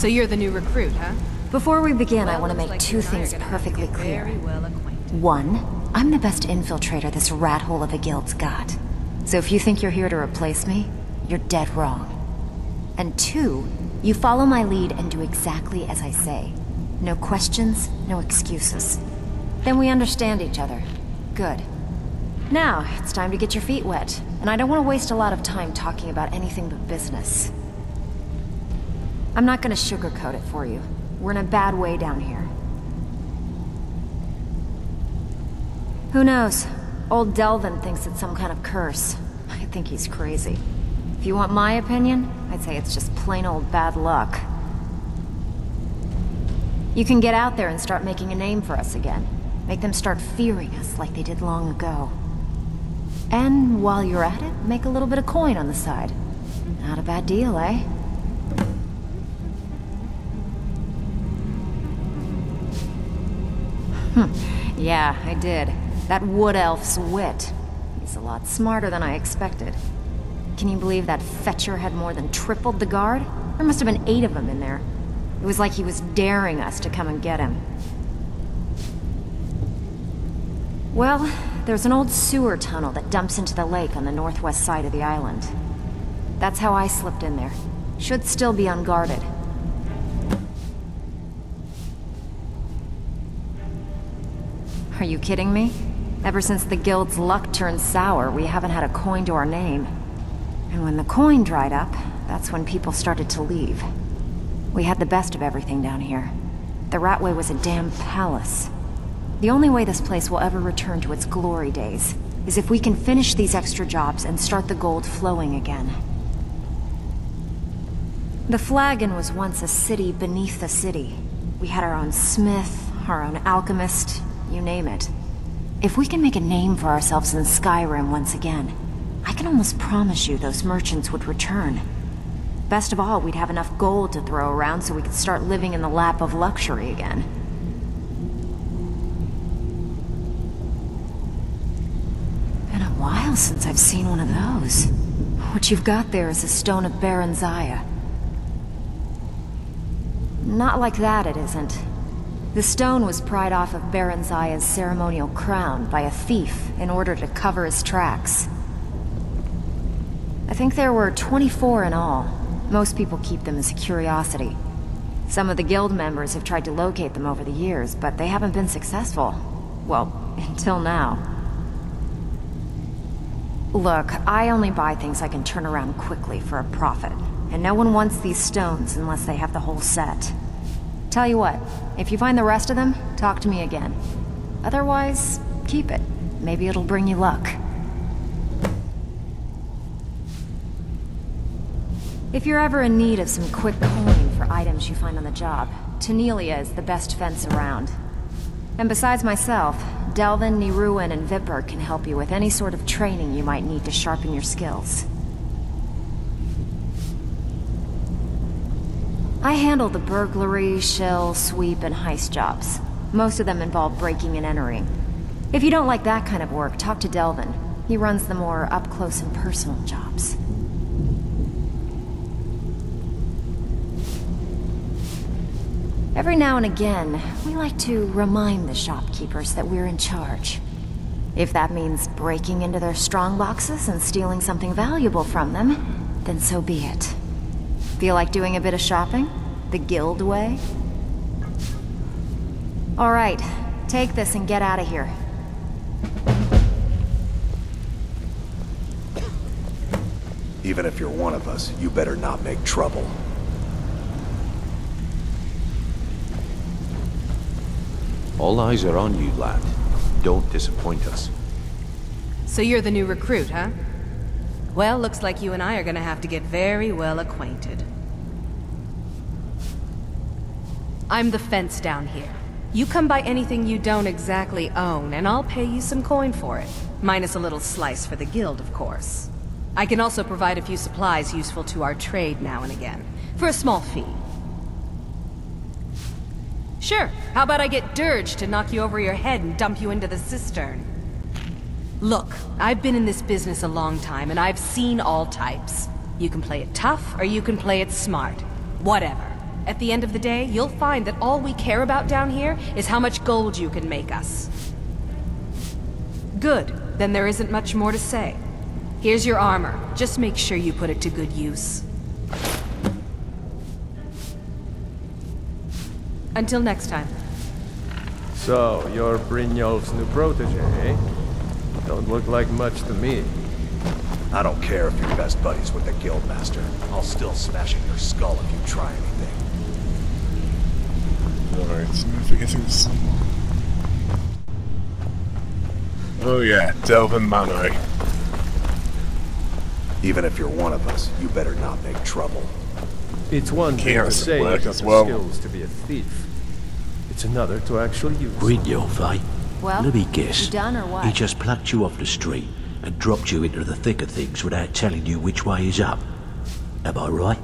So you're the new recruit, huh? Before we begin, I Well, want to looks make like two you and I are things gonna have to perfectly get clear. very well acquainted. One, I'm the best infiltrator this rat hole of a guild's got. So if you think you're here to replace me, you're dead wrong. And two, you follow my lead and do exactly as I say. No questions, no excuses. Then we understand each other. Good. Now, it's time to get your feet wet, and I don't want to waste a lot of time talking about anything but business. I'm not gonna sugarcoat it for you. We're in a bad way down here. Who knows? Old Delvin thinks it's some kind of curse. I think he's crazy. If you want my opinion, I'd say it's just plain old bad luck. You can get out there and start making a name for us again. Make them start fearing us like they did long ago. And while you're at it, make a little bit of coin on the side. Not a bad deal, eh? Yeah, I did. That wood elf's wit. He's a lot smarter than I expected. Can you believe that fetcher had more than tripled the guard? There must have been 8 of them in there. It was like he was daring us to come and get him. Well, there's an old sewer tunnel that dumps into the lake on the northwest side of the island. That's how I slipped in there. Should still be unguarded. Are you kidding me? Ever since the guild's luck turned sour, we haven't had a coin to our name. And when the coin dried up, that's when people started to leave. We had the best of everything down here. The Ratway was a damn palace. The only way this place will ever return to its glory days is if we can finish these extra jobs and start the gold flowing again. The Flagon was once a city beneath the city. We had our own smith, our own alchemist, you name it. If we can make a name for ourselves in Skyrim once again, I can almost promise you those merchants would return. Best of all, we'd have enough gold to throw around so we could start living in the lap of luxury again. Been a while since I've seen one of those. What you've got there is a stone of Baron Zaya. Not like that, it isn't. The stone was pried off of Baron Zaya's ceremonial crown by a thief in order to cover his tracks. I think there were 24 in all. Most people keep them as a curiosity. Some of the guild members have tried to locate them over the years, but they haven't been successful. Well, until now. Look, I only buy things I can turn around quickly for a profit, and no one wants these stones unless they have the whole set. Tell you what, if you find the rest of them, talk to me again. Otherwise, keep it. Maybe it'll bring you luck. If you're ever in need of some quick coin for items you find on the job, Tanelia is the best fence around. And besides myself, Delvin, Niruin, and Vipper can help you with any sort of training you might need to sharpen your skills. I handle the burglary, shill, sweep, and heist jobs. Most of them involve breaking and entering. If you don't like that kind of work, talk to Delvin. He runs the more up-close and personal jobs. Every now and again, we like to remind the shopkeepers that we're in charge. If that means breaking into their strong boxes and stealing something valuable from them, then so be it. Feel like doing a bit of shopping? The guild way? All right, take this and get out of here. Even if you're one of us, you better not make trouble. All eyes are on you, lad. Don't disappoint us. So you're the new recruit, huh? Well, looks like you and I are gonna have to get very well acquainted. I'm the fence down here. You come by anything you don't exactly own, and I'll pay you some coin for it. Minus a little slice for the guild, of course. I can also provide a few supplies useful to our trade now and again, for a small fee. Sure, how about I get Dirge to knock you over your head and dump you into the cistern? Look, I've been in this business a long time, and I've seen all types. You can play it tough, or you can play it smart. Whatever. At the end of the day, you'll find that all we care about down here is how much gold you can make us. Good. Then there isn't much more to say. Here's your armor. Just make sure you put it to good use. Until next time. So, you're Brynjolf's new protege, eh? Don't look like much to me. I don't care if you're best buddies with the Guildmaster. I'll still smash in your skull if you try anything. Alright, am I forgetting someone? Oh yeah, Delvin Manor. Even if you're one of us, you better not make trouble. It's one thing to say you got the skills to be a thief. It's another to actually use them. Brynjolf, eh? Well, let me guess. you done or what? He just plucked you off the street and dropped you into the thick of things without telling you which way is up. Am I right?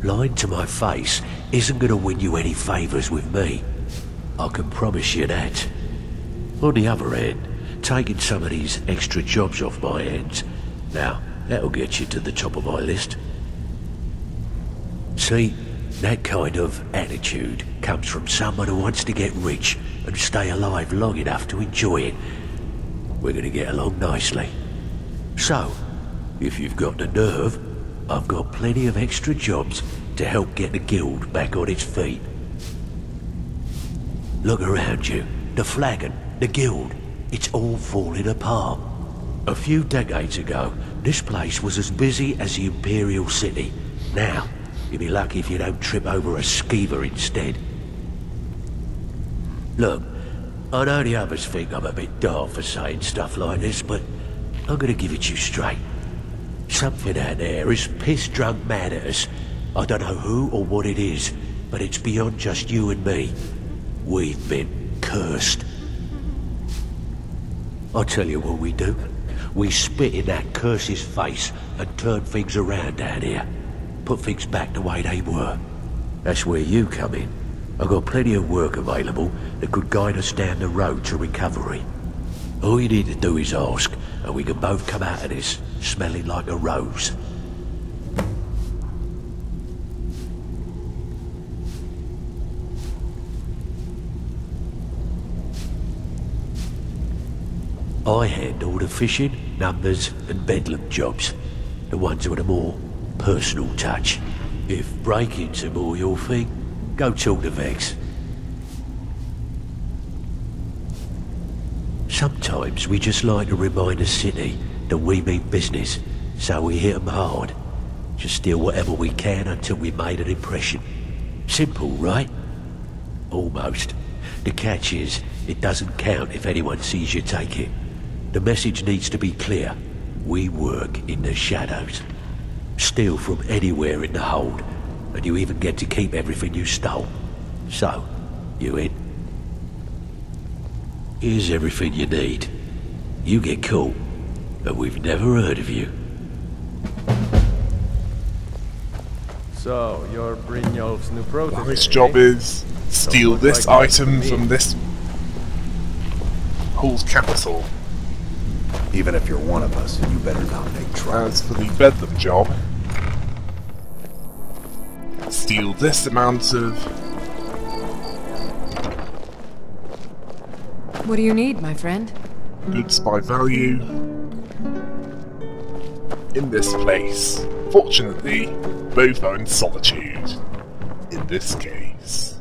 Lying to my face isn't going to win you any favours with me. I can promise you that. On the other hand, taking some of these extra jobs off my hands, now, that'll get you to the top of my list. See, that kind of attitude comes from someone who wants to get rich and stay alive long enough to enjoy it. We're going to get along nicely. So, if you've got the nerve, I've got plenty of extra jobs to help get the guild back on its feet. Look around you. The flagon, the guild, it's all falling apart. A few decades ago, this place was as busy as the Imperial City. Now, you'll be lucky if you don't trip over a skeever instead. Look, I know the others think I'm a bit daft for saying stuff like this, but I'm gonna give it you straight. Something out there is piss-drunk mad at us. I don't know who or what it is, but it's beyond just you and me. We've been cursed. I'll tell you what we do. We spit in that curse's face and turn things around down here. Put things back the way they were. That's where you come in. I've got plenty of work available that could guide us down the road to recovery. All you need to do is ask, and we can both come out of this smelling like a rose. I handle the fishing, numbers and bedlam jobs. The ones with a more personal touch. If breaking's a more your thing, go talk to Vex. Sometimes we just like to remind the city that we mean business, so we hit 'em hard. Just steal whatever we can until we made an impression. Simple, right? Almost. The catch is, it doesn't count if anyone sees you take it. The message needs to be clear. We work in the shadows. Steal from anywhere in the hold, and you even get to keep everything you stole. So, you in? Here's everything you need. You get caught, but we've never heard of you. So, you're Brynjolf's new protege. His job is steal this item from this whole capital. Even if you're one of us, you better not make trouble. As for the bedlam job, steal this amount of... What do you need, my friend? goods by value in this place. Fortunately, both are in solitude in this case.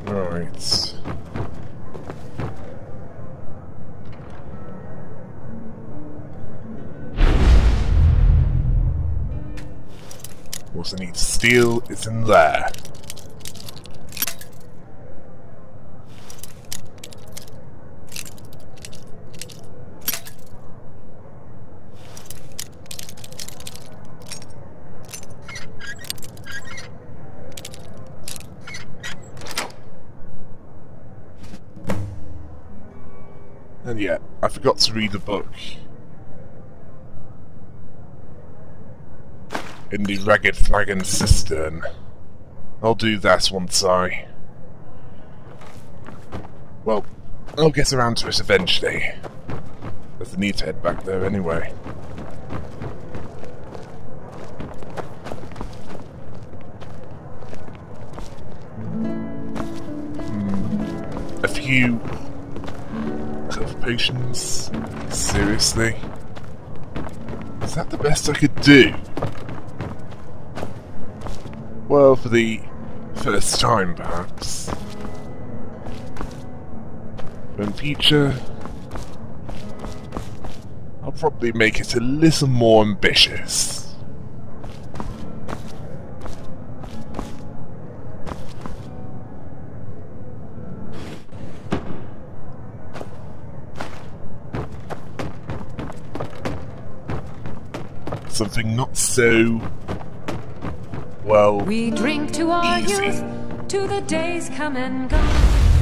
Right. What I need to steal is in there. And yeah, I forgot to read the book. In the Ragged Flagon Cistern. I'll do that once well, I'll get around to it eventually. There's a need to head back there anyway. you health potions? Seriously? Is that the best I could do? Well, for the first time, perhaps. But in future, I'll probably make it a little more ambitious. Something not so, well, we drink to our easy. youth, to the days come and gone,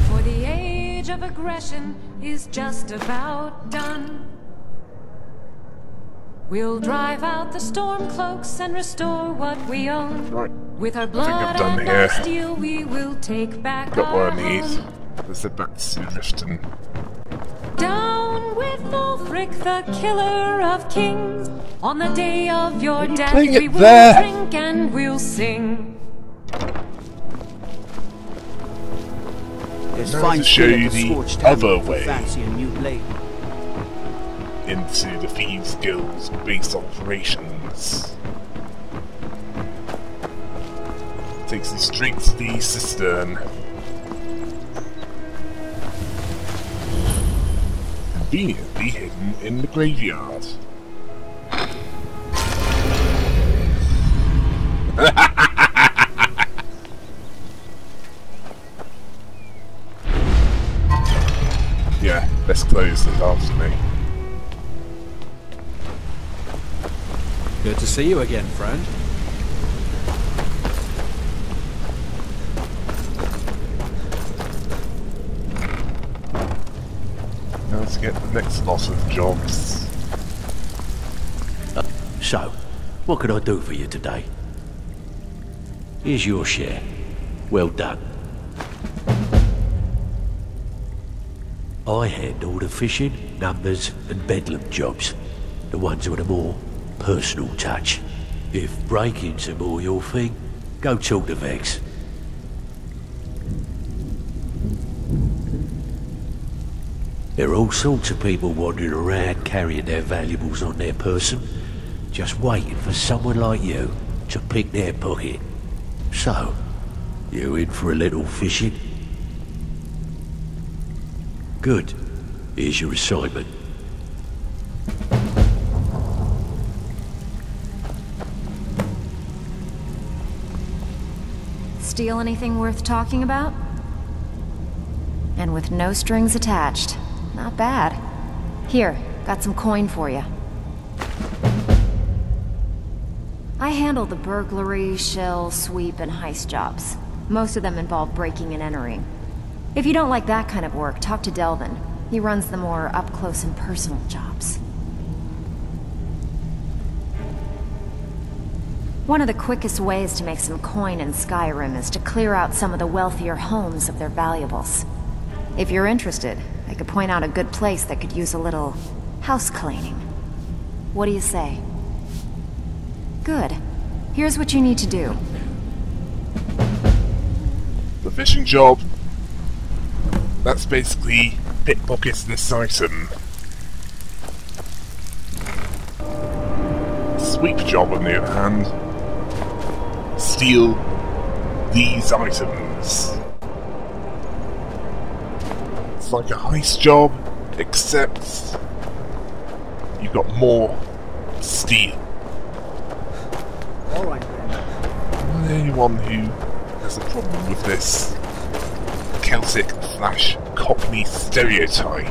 for the age of aggression is just about done. We'll drive out the storm cloaks and restore what we own. Right. With our blood done and here. our steel, we will take back Got our what I need. home. Let's head back to Riften. Down with Ulfric, the killer of kings. On the day of your death, playing we it will there? drink and we'll sing. There's Now fine to show skill at you the the Scorched other Hammer if you way. fancy a new blade. Into the Thieves Guild's base operations. Takes us straight to the cistern. Conveniently hidden in the graveyard. Yeah, let's close the after me. Good to see you again, friend. Now to get the next lot of jobs. So, what can I do for you today? Here's your share. Well done. I handle the fishing, numbers and bedlam jobs. The ones with a more personal touch. If breaking's more your thing, go talk to Vex. There are all sorts of people wandering around carrying their valuables on their person, just waiting for someone like you to pick their pocket. So, you in for a little fishing? Good. Here's your assignment. Steal anything worth talking about? And with no strings attached. Not bad. Here, got some coin for you. I handle the burglary, shell, sweep, and heist jobs. Most of them involve breaking and entering. If you don't like that kind of work, talk to Delvin. He runs the more up-close and personal jobs. One of the quickest ways to make some coin in Skyrim is to clear out some of the wealthier homes of their valuables. If you're interested, I could point out a good place that could use a little house cleaning. What do you say? Good. Here's what you need to do. The fishing job, that's basically pickpocket this item. Sweep job, on the other hand, steal these items. It's like a heist job, except you've got more steal. Alright then. I'm the only one who has a problem with this Celtic/Cockney stereotype.